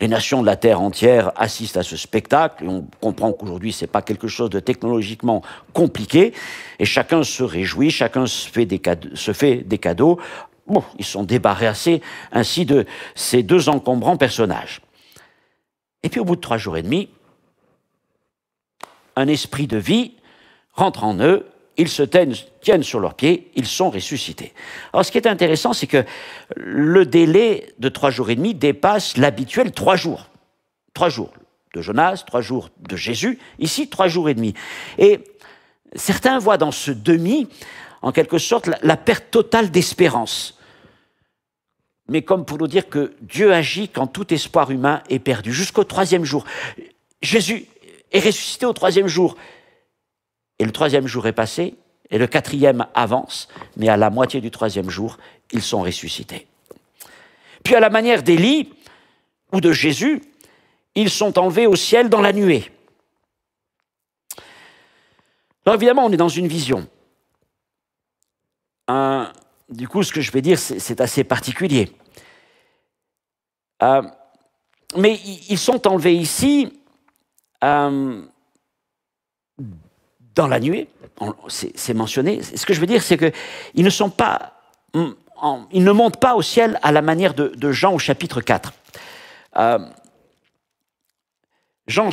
Les nations de la terre entière assistent à ce spectacle. Et on comprend qu'aujourd'hui, ce n'est pas quelque chose de technologiquement compliqué. Et chacun se réjouit, chacun se fait des cadeaux. Bon, ils sont débarrassés ainsi de ces 2 encombrants personnages. Et puis au bout de 3 jours et demi, un esprit de vie rentre en eux, ils se tiennent sur leurs pieds, ils sont ressuscités. Alors ce qui est intéressant, c'est que le délai de 3 jours et demi dépasse l'habituel 3 jours. 3 jours de Jonas, 3 jours de Jésus, ici 3 jours et demi. Et certains voient dans ce demi, en quelque sorte, la perte totale d'espérance. Mais comme pour nous dire que Dieu agit quand tout espoir humain est perdu. Jusqu'au 3e jour. Jésus est ressuscité au 3e jour. Et le 3e jour est passé, et le 4e avance, mais à la moitié du 3e jour, ils sont ressuscités. Puis à la manière d'Élie ou de Jésus, ils sont enlevés au ciel dans la nuée. Alors évidemment, on est dans une vision. Du coup, ce que je vais dire, c'est assez particulier. Mais ils sont enlevés ici dans la nuée, c'est mentionné. Ce que je veux dire, c'est qu'ils ne sont pas, ils ne montent pas au ciel à la manière de Jean au chapitre 4. Jean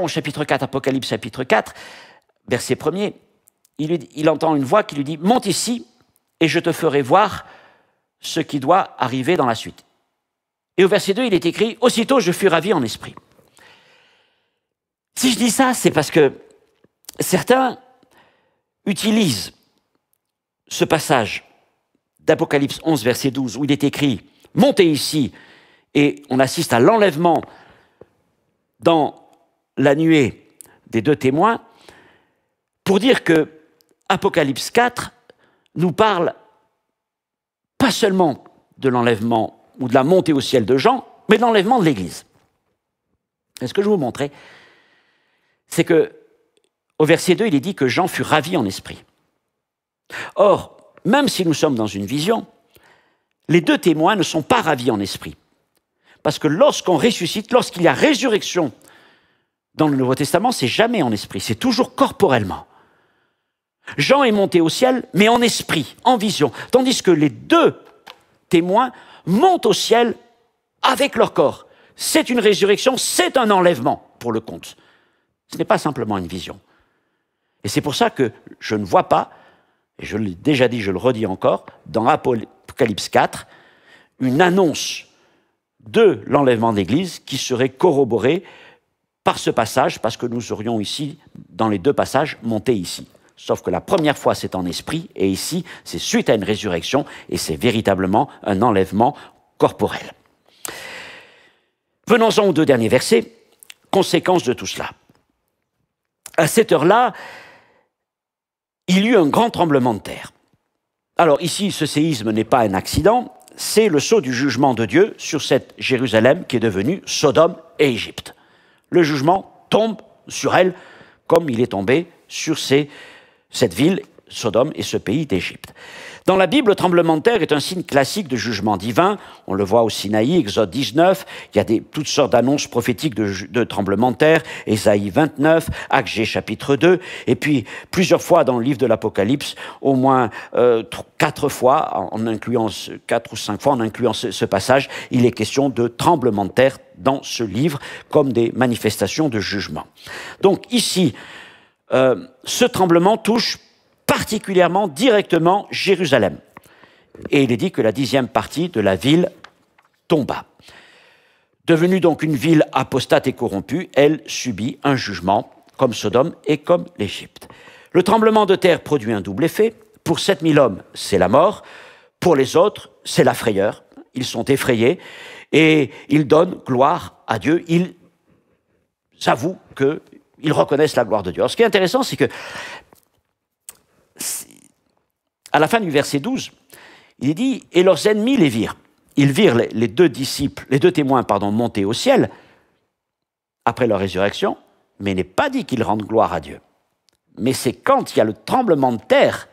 au chapitre 4, Apocalypse chapitre 4, verset 1er, il entend une voix qui lui dit « Monte ici et je te ferai voir ce qui doit arriver dans la suite. » Et au verset 2, il est écrit « Aussitôt je fus ravi en esprit. » Si je dis ça, c'est parce que certains utilisent ce passage d'Apocalypse 11, verset 12, où il est écrit « Montez ici » et on assiste à l'enlèvement dans la nuée des 2 témoins, pour dire que Apocalypse 4 nous parle pas seulement de l'enlèvement ou de la montée au ciel de Jean, mais de l'enlèvement de l'Église. Et ce que je vais vous montrer, c'est que au verset 2, il est dit que Jean fut ravi en esprit. Or, même si nous sommes dans une vision, les 2 témoins ne sont pas ravis en esprit. Parce que lorsqu'on ressuscite, lorsqu'il y a résurrection dans le Nouveau Testament, c'est jamais en esprit, c'est toujours corporellement. Jean est monté au ciel, mais en esprit, en vision, tandis que les 2 témoins montent au ciel avec leur corps. c'est une résurrection, c'est un enlèvement pour le compte. Ce n'est pas simplement une vision. Et c'est pour ça que je ne vois pas, et je l'ai déjà dit, je le redis encore, dans Apocalypse 4, une annonce de l'enlèvement de l'Église qui serait corroborée par ce passage, parce que nous aurions ici, dans les deux passages, monté ici. Sauf que la première fois, c'est en esprit, et ici, c'est suite à une résurrection, et c'est véritablement un enlèvement corporel. Venons-en aux deux derniers versets, conséquence de tout cela. À cette heure-là, il y eut un grand tremblement de terre. Alors ici, ce séisme n'est pas un accident, c'est le sceau du jugement de Dieu sur cette Jérusalem qui est devenue Sodome et Égypte. Le jugement tombe sur elle comme il est tombé sur cette ville, Sodome, et ce pays d'Égypte. Dans la Bible, le tremblement de terre est un signe classique de jugement divin. On le voit au Sinaï, Exode 19. Il y a toutes sortes d'annonces prophétiques de tremblement de terre. Ésaïe 29, Agé chapitre 2. Et puis, plusieurs fois dans le livre de l'Apocalypse, au moins 4 fois, en incluant 4 ou 5 fois, en incluant ce passage, il est question de tremblement de terre dans ce livre, comme des manifestations de jugement. Donc ici, ce tremblement touche particulièrement directement Jérusalem. Et il est dit que la 10e partie de la ville tomba. Devenue donc une ville apostate et corrompue, elle subit un jugement comme Sodome et comme l'Égypte. Le tremblement de terre produit un double effet. Pour 7000 hommes, c'est la mort. Pour les autres, c'est la frayeur. Ils sont effrayés et ils donnent gloire à Dieu. Ils avouent qu'ils reconnaissent la gloire de Dieu. Alors, ce qui est intéressant, c'est que à la fin du verset 12, il est dit « Et leurs ennemis les virent ». Ils virent les deux témoins monter au ciel après leur résurrection, mais il n'est pas dit qu'ils rendent gloire à Dieu. Mais c'est quand il y a le tremblement de terre,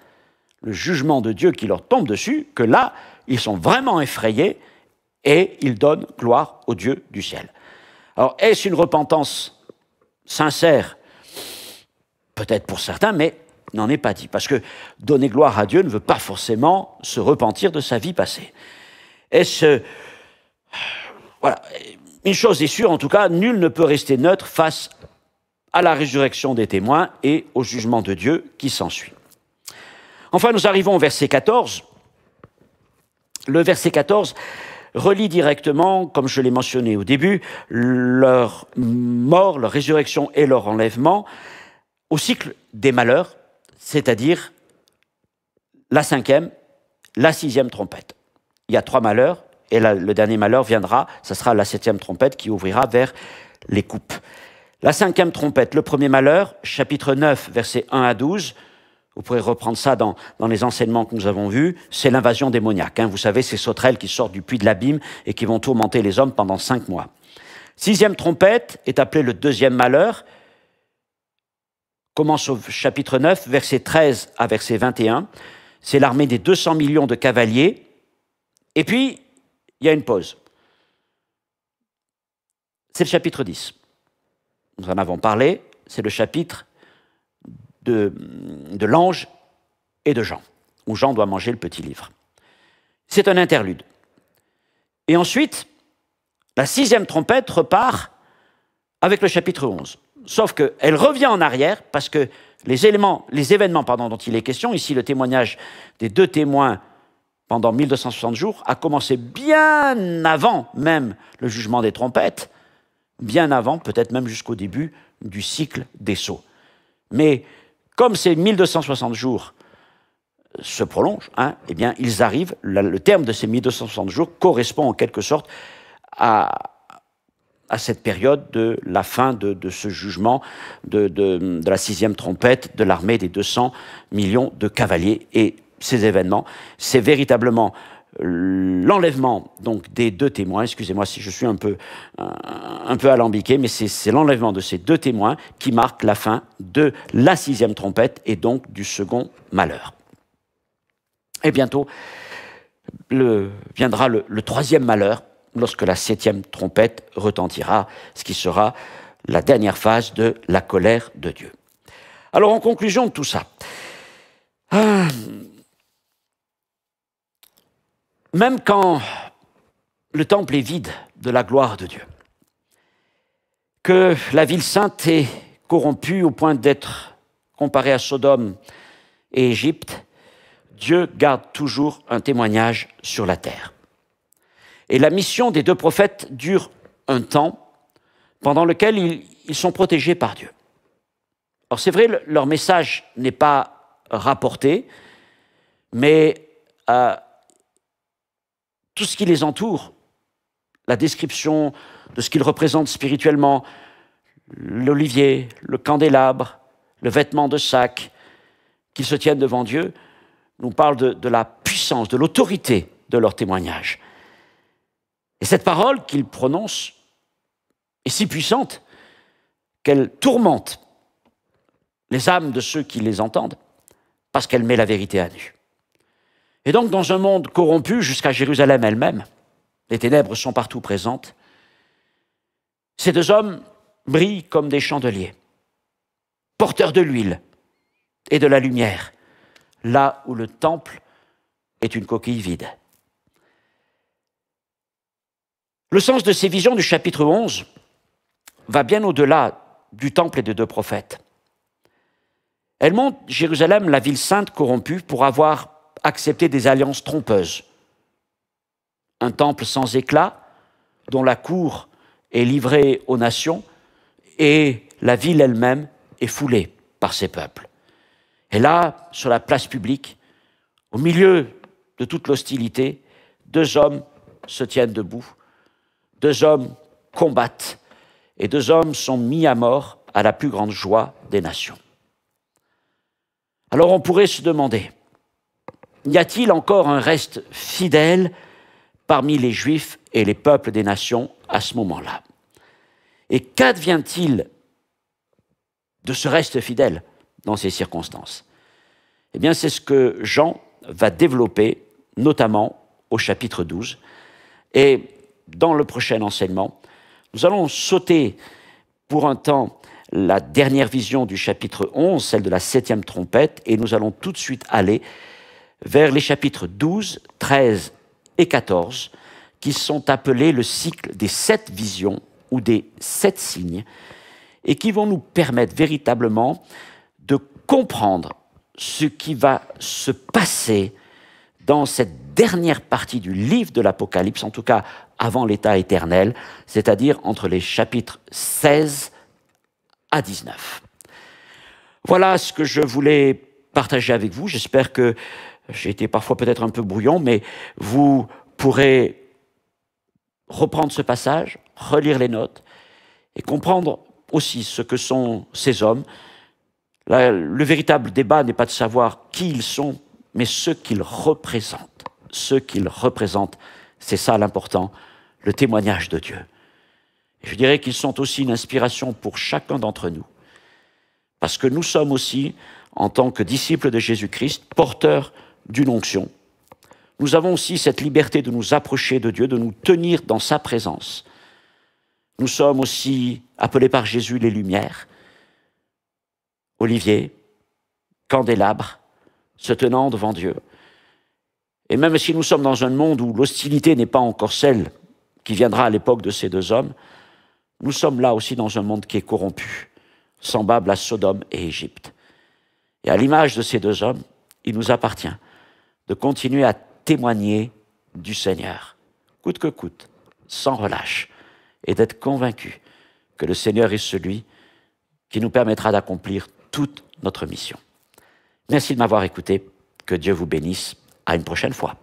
le jugement de Dieu qui leur tombe dessus, que là, ils sont vraiment effrayés et ils donnent gloire au Dieu du ciel. Alors, est-ce une repentance sincère? Peut-être pour certains, mais n'en est pas dit. Parce que donner gloire à Dieu ne veut pas forcément se repentir de sa vie passée. Voilà. Une chose est sûre, en tout cas, nul ne peut rester neutre face à la résurrection des témoins et au jugement de Dieu qui s'ensuit. Enfin, nous arrivons au verset 14. Le verset 14 relie directement, comme je l'ai mentionné au début, leur mort, leur résurrection et leur enlèvement au cycle des malheurs, c'est-à-dire la 5e, la 6e trompette. Il y a 3 malheurs, et le dernier malheur viendra, ce sera la 7e trompette qui ouvrira vers les coupes. La 5e trompette, le premier malheur, chapitre 9, versets 1 à 12, vous pourrez reprendre ça dans les enseignements que nous avons vus, c'est l'invasion démoniaque. Vous savez, ces sauterelles qui sortent du puits de l'abîme et qui vont tourmenter les hommes pendant 5 mois. 6e trompette est appelée le 2e malheur, commence au chapitre 9, verset 13 à verset 21. C'est l'armée des 200 millions de cavaliers. Et puis, il y a une pause. C'est le chapitre 10. Nous en avons parlé. C'est le chapitre de l'ange et de Jean, où Jean doit manger le petit livre. C'est un interlude. Et ensuite, la 6e trompette repart avec le chapitre 11. Sauf qu'elle revient en arrière parce que les événements dont il est question, ici le témoignage des 2 témoins pendant 1260 jours, a commencé bien avant même le jugement des trompettes, bien avant, peut-être même jusqu'au début du cycle des sceaux. Mais comme ces 1260 jours se prolongent, eh bien, ils arrivent, le terme de ces 1260 jours correspond en quelque sorte à cette période de la fin de ce jugement de la 6e trompette de l'armée des 200 millions de cavaliers. Et ces événements, c'est véritablement l'enlèvement donc des 2 témoins. Excusez-moi si je suis un peu alambiqué, mais c'est l'enlèvement de ces 2 témoins qui marque la fin de la 6e trompette et donc du second malheur. Et bientôt viendra le 3e malheur, lorsque la 7e trompette retentira, ce qui sera la dernière phase de la colère de Dieu. Alors, en conclusion de tout ça, même quand le temple est vide de la gloire de Dieu, que la ville sainte est corrompue au point d'être comparée à Sodome et Égypte, Dieu garde toujours un témoignage sur la terre. Et la mission des deux prophètes dure un temps pendant lequel ils sont protégés par Dieu. Alors c'est vrai, leur message n'est pas rapporté, mais tout ce qui les entoure, la description de ce qu'ils représentent spirituellement, l'olivier, le candélabre, le vêtement de sac, qu'ils se tiennent devant Dieu, nous parle de la puissance, de l'autorité de leur témoignage. Et cette parole qu'ils prononcent est si puissante qu'elle tourmente les âmes de ceux qui les entendent, parce qu'elle met la vérité à nu. Et donc, dans un monde corrompu jusqu'à Jérusalem elle-même, les ténèbres sont partout présentes, ces deux hommes brillent comme des chandeliers, porteurs de l'huile et de la lumière, là où le temple est une coquille vide. Le sens de ces visions du chapitre 11 va bien au-delà du temple et des deux prophètes. Elle montre Jérusalem, la ville sainte corrompue, pour avoir accepté des alliances trompeuses. Un temple sans éclat, dont la cour est livrée aux nations, et la ville elle-même est foulée par ses peuples. Et là, sur la place publique, au milieu de toute l'hostilité, deux hommes se tiennent debout, deux hommes combattent, et deux hommes sont mis à mort à la plus grande joie des nations. Alors on pourrait se demander, y a-t-il encore un reste fidèle parmi les Juifs et les peuples des nations à ce moment-là? Et qu'advient-il de ce reste fidèle dans ces circonstances? Eh bien, c'est ce que Jean va développer, notamment au chapitre 12. Et dans le prochain enseignement, nous allons sauter pour un temps la dernière vision du chapitre 11, celle de la 7e trompette, et nous allons tout de suite aller vers les chapitres 12, 13 et 14, qui sont appelés le cycle des 7 visions ou des 7 signes, et qui vont nous permettre véritablement de comprendre ce qui va se passer dans cette dernière partie du livre de l'Apocalypse, en tout cas avant l'état éternel, c'est-à-dire entre les chapitres 16 à 19. Voilà ce que je voulais partager avec vous. J'espère que j'ai été parfois peut-être un peu brouillon, mais vous pourrez reprendre ce passage, relire les notes et comprendre aussi ce que sont ces hommes. Là, le véritable débat n'est pas de savoir qui ils sont, mais ce qu'ils représentent. Ce qu'ils représentent, c'est ça l'important, le témoignage de Dieu. Et je dirais qu'ils sont aussi une inspiration pour chacun d'entre nous, parce que nous sommes aussi, en tant que disciples de Jésus-Christ, porteurs d'une onction. Nous avons aussi cette liberté de nous approcher de Dieu, de nous tenir dans sa présence. Nous sommes aussi appelés par Jésus les lumières, olivier, candélabre, se tenant devant Dieu. Et même si nous sommes dans un monde où l'hostilité n'est pas encore celle qui viendra à l'époque de ces deux hommes, nous sommes là aussi dans un monde qui est corrompu, semblable à Sodome et Égypte. Et à l'image de ces deux hommes, il nous appartient de continuer à témoigner du Seigneur, coûte que coûte, sans relâche, et d'être convaincus que le Seigneur est celui qui nous permettra d'accomplir toute notre mission. Merci de m'avoir écouté. Que Dieu vous bénisse. À une prochaine fois.